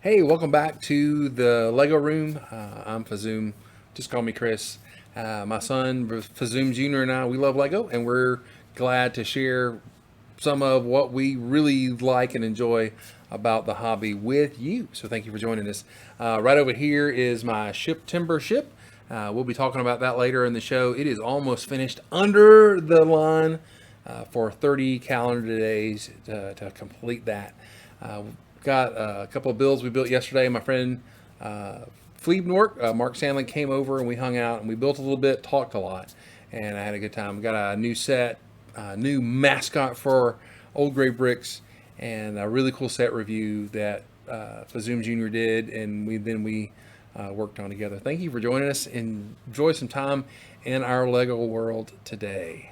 Hey, welcome back to the Lego Room. I'm Fazoom. Just call me Chris. My son, Fazoom Jr. and I, we love Lego, and we're glad to share some of what we really like and enjoy about the hobby with you. So thank you for joining us. Right over here is my SHIPTEMBER ship. We'll be talking about that later in the show. It is almost finished under the line for 30 calendar days to complete that. Got a couple of builds we built yesterday. My friend Mark Sandlin came over and we hung out and we built a little bit, talked a lot, and I had a good time. We got a new set, a new mascot for Old Gray Bricks, and a really cool set review that Fazoom Jr. did, and we worked on together. Thank you for joining us. Enjoy some time in our Lego world today.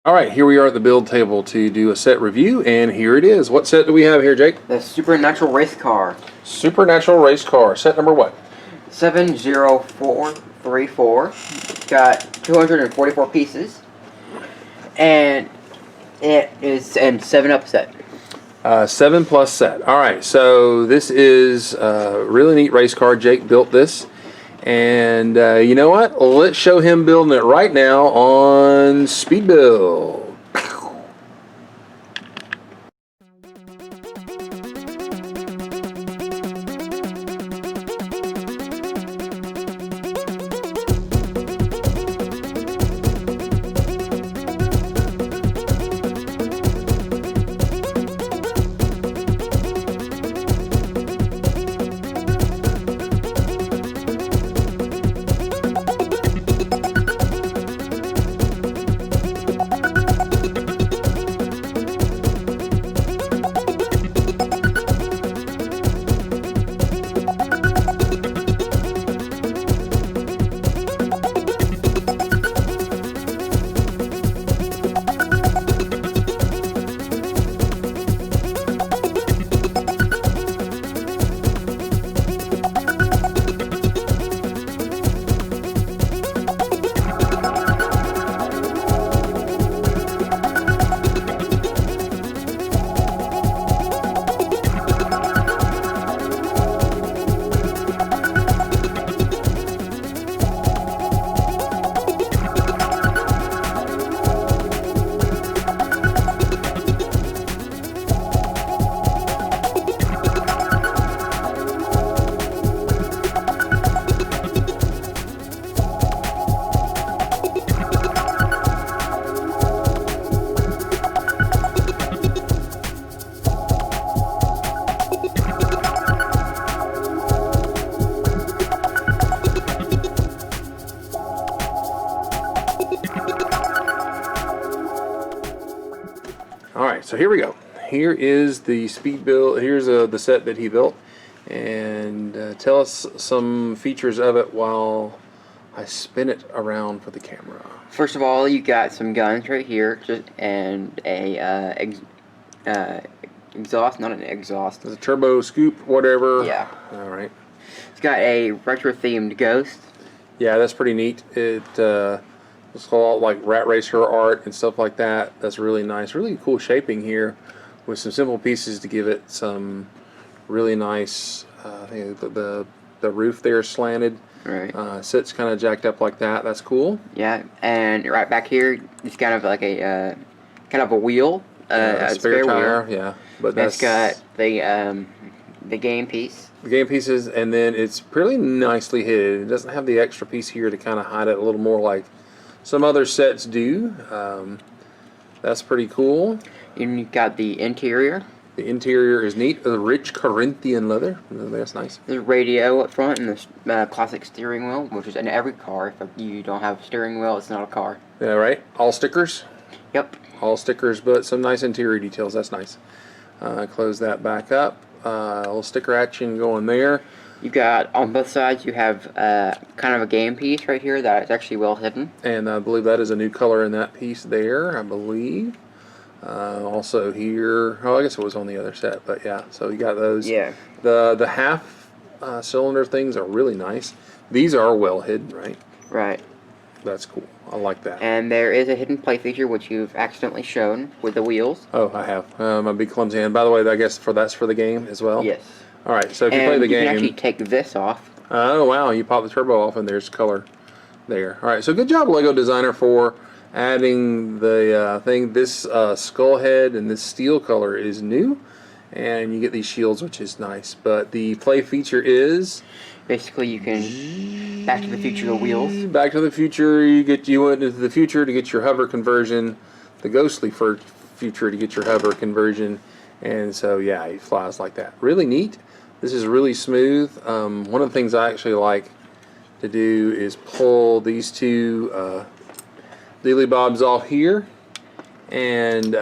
All right, here we are at the build table to do a set review, and here it is. What set do we have here, Jake? The Supernatural Race Car. Supernatural Race Car. Set number what? 70434. Got 244 pieces. And it is a 7-up set. 7 plus set. All right, so this is a really neat race car. Jake built this. And you know what? Let's show him building it right now on Speed Build. Alright, so here we go. Here is the speed build. Here's the set that he built. And tell us some features of it while I spin it around for the camera. First of all, you got some guns right here, and a exhaust, not an exhaust. It's a turbo scoop, whatever. Yeah. Alright. It's got a retro-themed ghost. Yeah, that's pretty neat. It's all like rat racer art and stuff like that. That's really nice. Really cool shaping here with some simple pieces to give it some really nice, I think the roof there is slanted. Right. Sits kind of jacked up like that. That's cool. Yeah, and right back here, it's kind of like a wheel. A spare tire, wheel. yeah. But It's got the game piece. The game pieces, and then it's pretty nicely hidden. It doesn't have the extra piece here to kind of hide it a little more like some other sets do. That's pretty cool. And you got the interior. The interior is neat. The rich Corinthian leather. That's nice. There's a radio up front and the classic steering wheel, which is in every car. If you don't have a steering wheel, it's not a car. Yeah, right. All stickers. Yep. All stickers, but some nice interior details. That's nice. Close that back up. A little sticker action going there. You got, on both sides, you have kind of a game piece right here that is actually well hidden. And I believe that is a new color in that piece there, I believe. Also here, oh, I guess it was on the other set, but yeah, so you got those. Yeah. The half cylinder things are really nice. These are well hidden, right? Right. That's cool. I like that. And there is a hidden play feature which you've accidentally shown with the wheels. Oh, I have. My big clumsy hand. By the way, I guess that's for the game as well? Yes. All right, so if you play the game... you can actually take this off. Oh, wow, you pop the turbo off and there's color there. All right, so good job, Lego designer, for adding the thing. This skull head and this steel color is new, and you get these shields, which is nice. But the play feature is... Basically, you can Back to the Future the wheels. Back to the Future, you went into the future to get your hover conversion, the ghostly future to get your hover conversion, and so yeah, he flies like that. Really neat. This is really smooth. One of the things I actually like to do is pull these two dealy bobs off here, and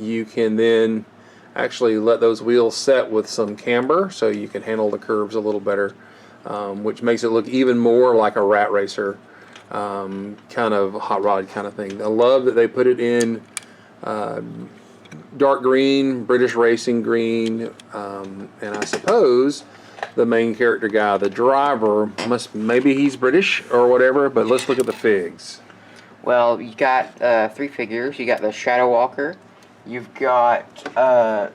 you can then actually let those wheels set with some camber, so you can handle the curves a little better. Which makes it look even more like a rat racer kind of hot rod kind of thing. I love that they put it in dark green, British racing green, and I suppose the main character guy, the driver, maybe he's British or whatever, but let's look at the figs. Well, you got 3 figures. You got the Shadow Walker. You've got the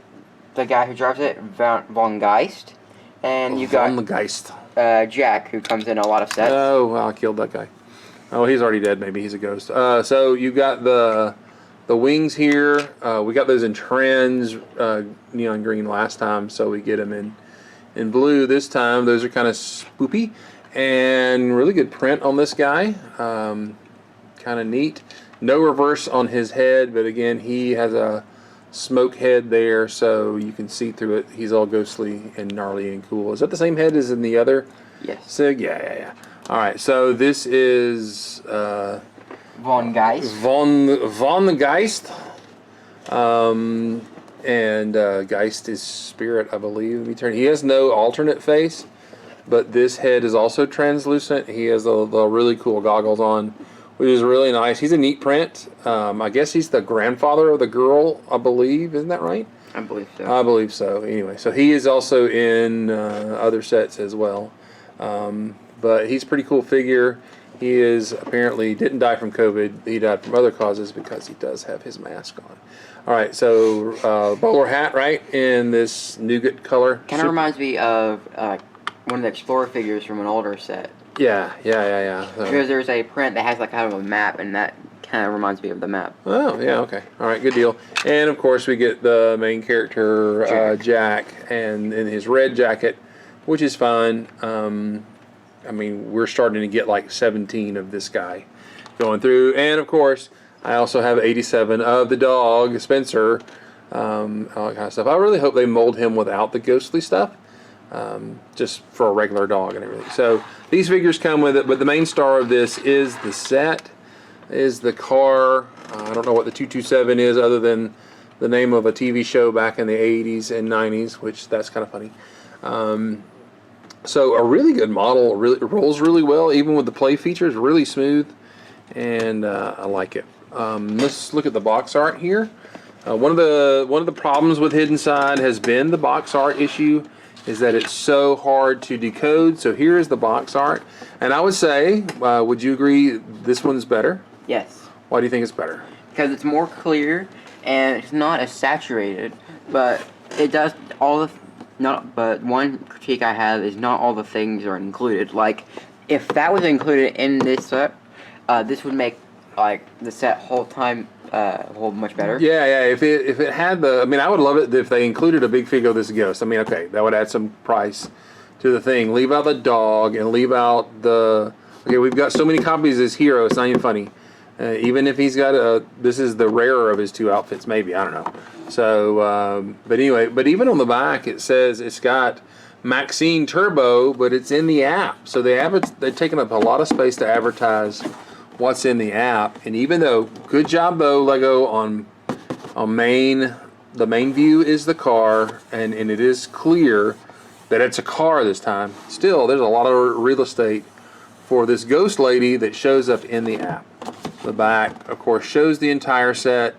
guy who drives it, Von Geist. And you got Von Geist. Jack, who comes in a lot of sets. Oh, well, I killed that guy. Oh, he's already dead. Maybe he's a ghost. So you got the wings here. We got those in trans neon green last time, so we get them in blue this time. Those are kind of spoopy and really good print on this guy. Kind of neat. No reverse on his head, but again, he has a smoke head there, so you can see through it. He's all ghostly and gnarly and cool. Is that the same head as in the other Sig? Yeah. All right, so this is Von Geist. Von Geist. And Geist is spirit, I believe. Let me turn. He has no alternate face, but this head is also translucent. He has the really cool goggles on, which is really nice. He's a neat print. I guess he's the grandfather of the girl, I believe. Isn't that right? I believe so. I believe so. Anyway, so he is also in other sets as well. But he's a pretty cool figure. He is apparently didn't die from COVID. He died from other causes because he does have his mask on. All right, so bowler hat, right, in this nougat color. Kind of reminds me of one of the Explorer figures from an older set. Yeah. Because there's a print that has like kind of a map, and that kind of reminds me of the map. Oh, yeah, okay. All right, good deal. And, of course, we get the main character, Jack, and in his red jacket, which is fine. I mean, we're starting to get like 17 of this guy going through. And, of course, I also have 87 of the dog, Spencer, all that kind of stuff. I really hope they mold him without the ghostly stuff. Just for a regular dog and everything. So these figures come with it, but the main star of this is the set, is the car. I don't know what the 227 is other than the name of a TV show back in the 80s and 90s, which that's kind of funny. So a really good model, really rolls really well, even with the play features, really smooth, and I like it. Let's look at the box art here. One of the problems with Hidden Side has been the box art issue, is that it's so hard to decode. So here is the box art, and I would say, would you agree this one's better? Yes. Why do you think it's better? Because it's more clear and it's not as saturated, but it does all the but one critique I have is not all the things are included. Like, if that was included in this set, this would make like the set hold much better. Yeah. If it had the, I mean, I would love it if they included a big figure of this ghost. I mean, okay, that would add some price to the thing. Leave out the dog and leave out the. Okay, we've got so many copies of this hero. It's not even funny. Even if he's got this is the rarer of his two outfits, maybe, I don't know. So, but anyway, but even on the back it says it's got Maxine Turbo, but it's in the app. So they've taken up a lot of space to advertise what's in the app. And even though, good job though, Lego, on main, the main view is the car, and it is clear that it's a car this time. Still, there's a lot of real estate for this ghost lady that shows up in the app. The back, of course, shows the entire set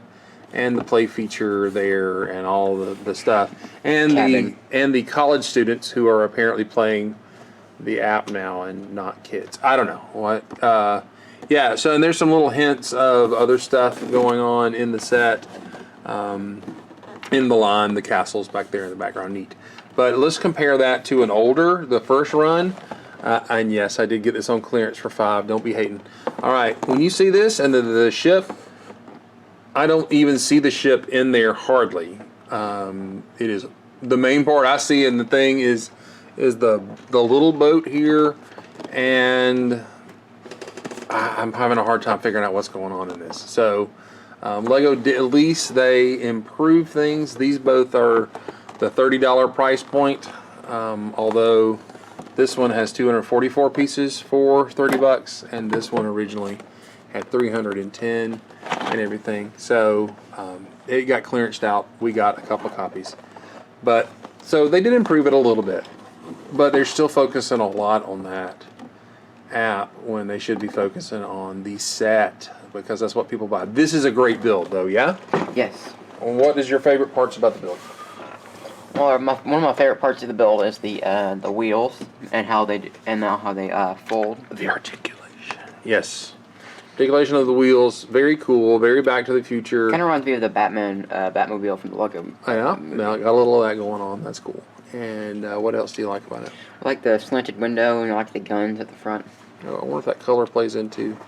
and the play feature there and all the stuff, and the college students who are apparently playing the app now and not kids. I don't know what. Yeah, so and there's some little hints of other stuff going on in the set. In the line, the castle's back there in the background, neat. But let's compare that to an older, the first run. And yes, I did get this on clearance for $5. Don't be hating. All right, when you see this and the ship, I don't even see the ship in there hardly. It is the main part I see in the thing is the little boat here, and I'm having a hard time figuring out what's going on in this. So Lego at least they improve things. These both are the $30 price point, although this one has 244 pieces for 30 bucks, and this one originally had 310 and everything. So it got clearanced out. We got a couple of copies, but so they did improve it a little bit, but they're still focusing a lot on that app when they should be focusing on the set, because that's what people buy. This is a great build, though. Yeah. Yes. What is your favorite parts about the build? Well, one of my favorite parts of the build is the wheels and how they fold. The articulation. Yes. Articulation of the wheels, very cool, very Back to the Future. Kind of reminds me of the Batmobile from the Lego. Yeah, now got a little of that going on. That's cool. And what else do you like about it? I like the slanted window and I like the guns at the front. I wonder if that color plays into,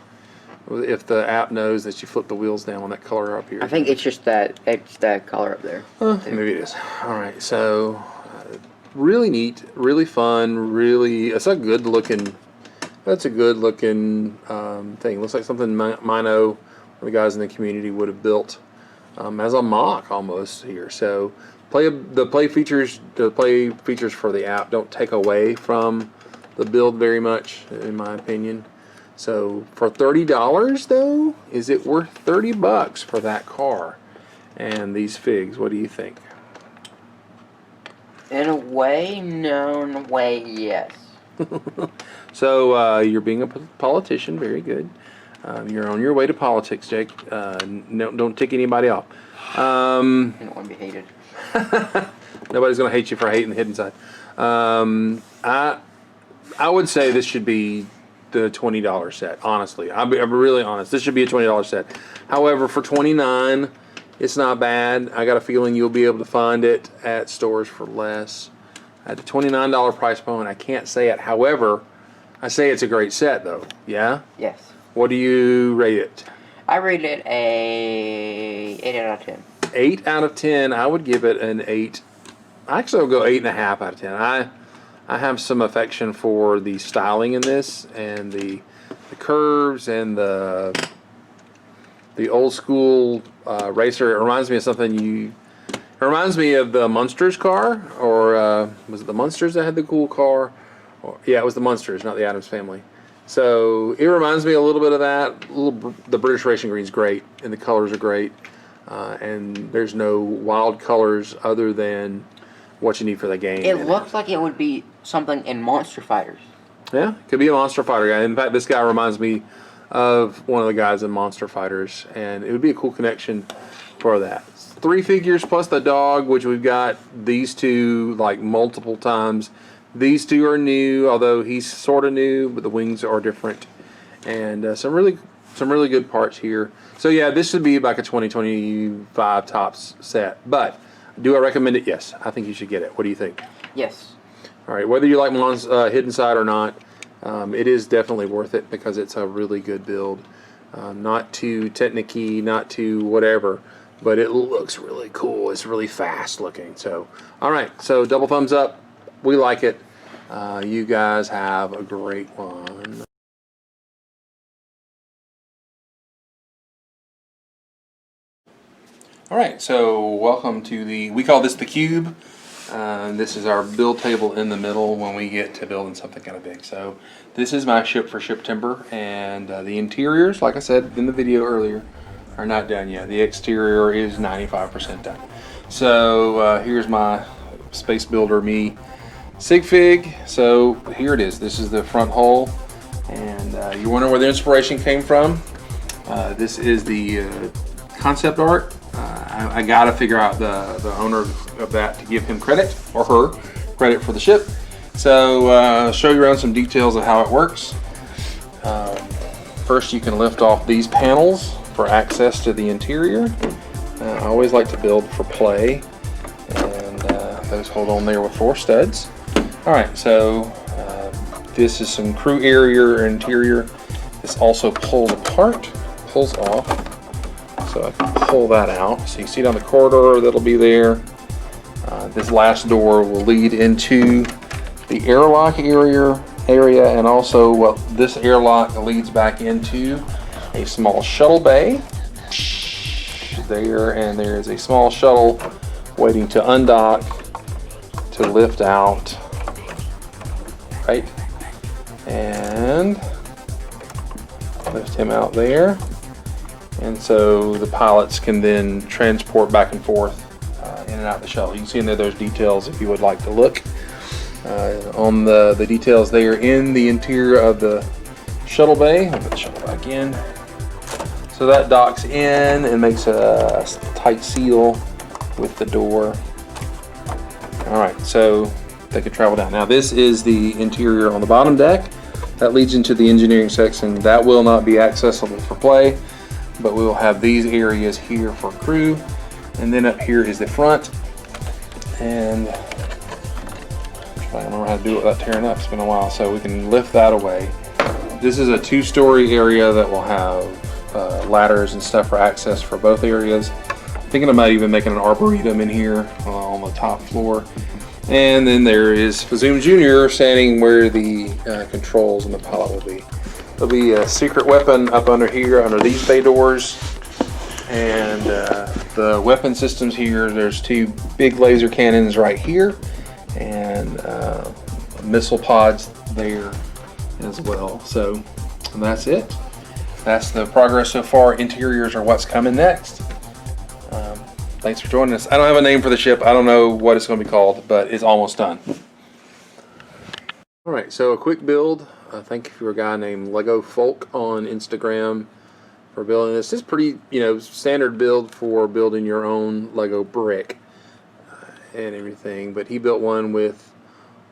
if the app knows that you flip the wheels down on that color up here. I think it's just that color up there. Maybe it is. All right, so really neat, really fun, really. It's a good looking. That's a good looking thing. Looks like something Mino, one of the guys in the community, would have built as a mock almost here. So the play features for the app don't take away from the build very much, in my opinion. So for $30 though, is it worth 30 bucks for that car and these figs? What do you think? In a way, no. In a way, yes. So you're being a politician. Very good. You're on your way to politics, Jake. No, don't tick anybody off. I don't want to be hated. Nobody's going to hate you for hating the hidden side. I would say this should be the $20 set. Honestly, I'm really honest. This should be a $20 set. However, for $29, it's not bad. I got a feeling you'll be able to find it at stores for less. At the $29 price point, I can't say it. However, I say it's a great set, though. Yeah? Yes. What do you rate it? I rate it a 8 out of 10. 8 out of 10. I would give it an 8. Actually, I'll go 8.5 out of 10. I have some affection for the styling in this, and the curves, and the old school racer. It reminds me of something It reminds me of the Munsters car, or was it the Munsters that had the cool car? Yeah, it was the Munsters, not the Addams Family. So it reminds me a little bit of that. The British Racing Green's great, and the colors are great, and there's no wild colors other than what you need for the game. It looks like it would be something in Monster Fighters. Yeah, could be a Monster Fighter guy. In fact, this guy reminds me of one of the guys in Monster Fighters, and it would be a cool connection for that. 3 figures plus the dog, which we've got these two like multiple times. These two are new, although he's sort of new, but the wings are different, and some really good parts here. So yeah, this should be like a 2025 tops set. But do I recommend it? Yes, I think you should get it. What do you think? Yes. All right, whether you like Hidden Side or not, it is definitely worth it because it's a really good build. Not too technique-y, not too whatever, but it looks really cool. It's really fast looking. So, all right, so double thumbs up. We like it. You guys have a great one. All right, so welcome to we call this the cube. This is our build table in the middle when we get to building something kind of big. So this is my ship for SHIPTEMBER, and the interiors, like I said in the video earlier, are not done yet. The exterior is 95% done. So here's my Space Builder Me sig fig. So here it is. This is the front hull, and you wonder where the inspiration came from. This is the concept art. I gotta figure out the owner of that to give him credit, or her credit, for the ship. So show you around some details of how it works. First, you can lift off these panels for access to the interior. I always like to build for play, and those hold on there with 4 studs. All right, so this is some crew area or interior. This also pulls apart, pulls off, so I can pull that out. So you see down the corridor that'll be there. This last door will lead into the airlock area, and also, well, this airlock leads back into a small shuttle bay there, and there is a small shuttle waiting to undock to lift out, right, and lift him out there, and so the pilots can then transport back and forth in and out the shuttle. You can see in there those details if you would like to look on the details there in the interior of the shuttle bay. I'll put the shuttle back in. So that docks in and makes a tight seal with the door. All right, so they could travel down. Now this is the interior on the bottom deck. That leads into the engineering section. That will not be accessible for play, but we will have these areas here for crew. And then up here is the front. And I don't know how to do it without tearing up. It's been a while, so we can lift that away. This is a 2-story area that will have ladders and stuff for access for both areas. I'm thinking about even making an arboretum in here on the top floor. And then there is Fazoom Jr. standing where the controls and the pilot will be. There'll be a secret weapon up under here, under these bay doors. And the weapon systems here, there's 2 big laser cannons right here, and missile pods there as well. So that's it. That's the progress so far. Interiors are what's coming next. Thanks for joining us. I don't have a name for the ship. I don't know what it's going to be called, but it's almost done. All right, so a quick build. Thank you for a guy named Lego Folk on Instagram for building this. This is pretty, standard build for building your own Lego brick and everything. But he built one with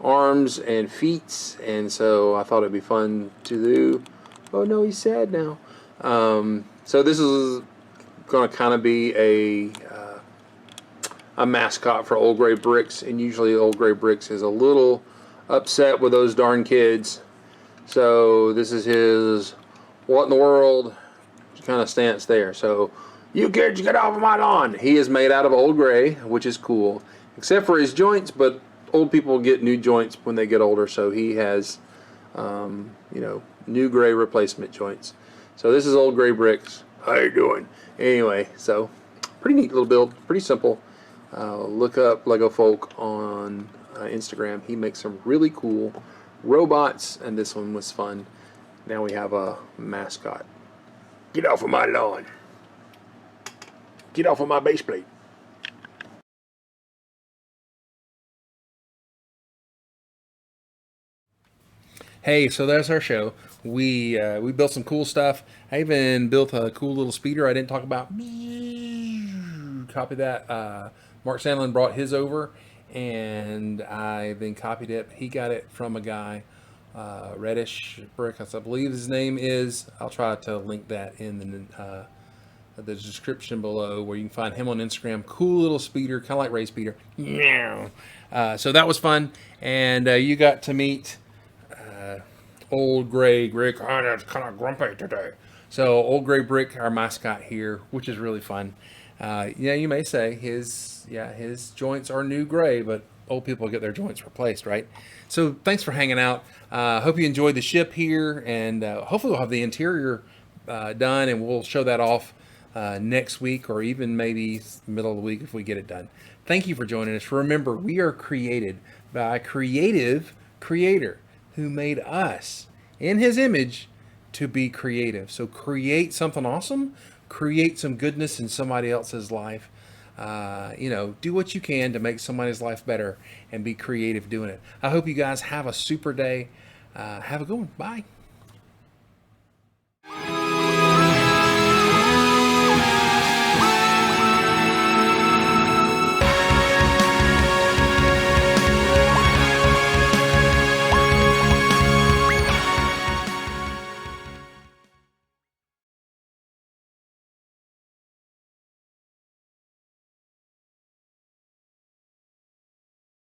arms and feet, and so I thought it'd be fun to do. Oh no, he's sad now. So this is going to kind of be a mascot for Old Gray Bricks, and usually Old Gray Bricks is a little upset with those darn kids. So this is his what in the world kind of stance there. So, you kids get off of my lawn. He is made out of Old Gray, which is cool, except for his joints, but old people get new joints when they get older, so he has new gray replacement joints. So this is Old Gray Bricks. How you doing? Anyway, so pretty neat little build, pretty simple. Look up Lego Folk on Instagram. He makes some really cool robots, and this one was fun. Now we have a mascot. Get off of my lawn. Get off of my base plate. Hey, so that's our show. We built some cool stuff. I even built a cool little speeder I didn't talk about. Copy that. Mark Sandlin brought his over, and I then copied it. He got it from a guy, Reddish Brick, I believe his name is. I'll try to link that in the description below, where you can find him on Instagram. Cool little speeder, kind of like Ray's speeder. So that was fun, and you got to meet Old Gray Brick. Oh, that's kind of grumpy today. So Old Gray Brick, our mascot here, which is really fun. You may say his joints are new gray, but old people get their joints replaced, right? So thanks for hanging out. Hope you enjoyed the ship here, and hopefully we'll have the interior done, and we'll show that off next week, or even maybe middle of the week if we get it done. Thank you for joining us. Remember, we are created by a creative creator who made us in his image to be creative. So create something awesome, create some goodness in somebody else's life. Do what you can to make somebody's life better, and be creative doing it. I hope you guys have a super day. Have a good one. Bye.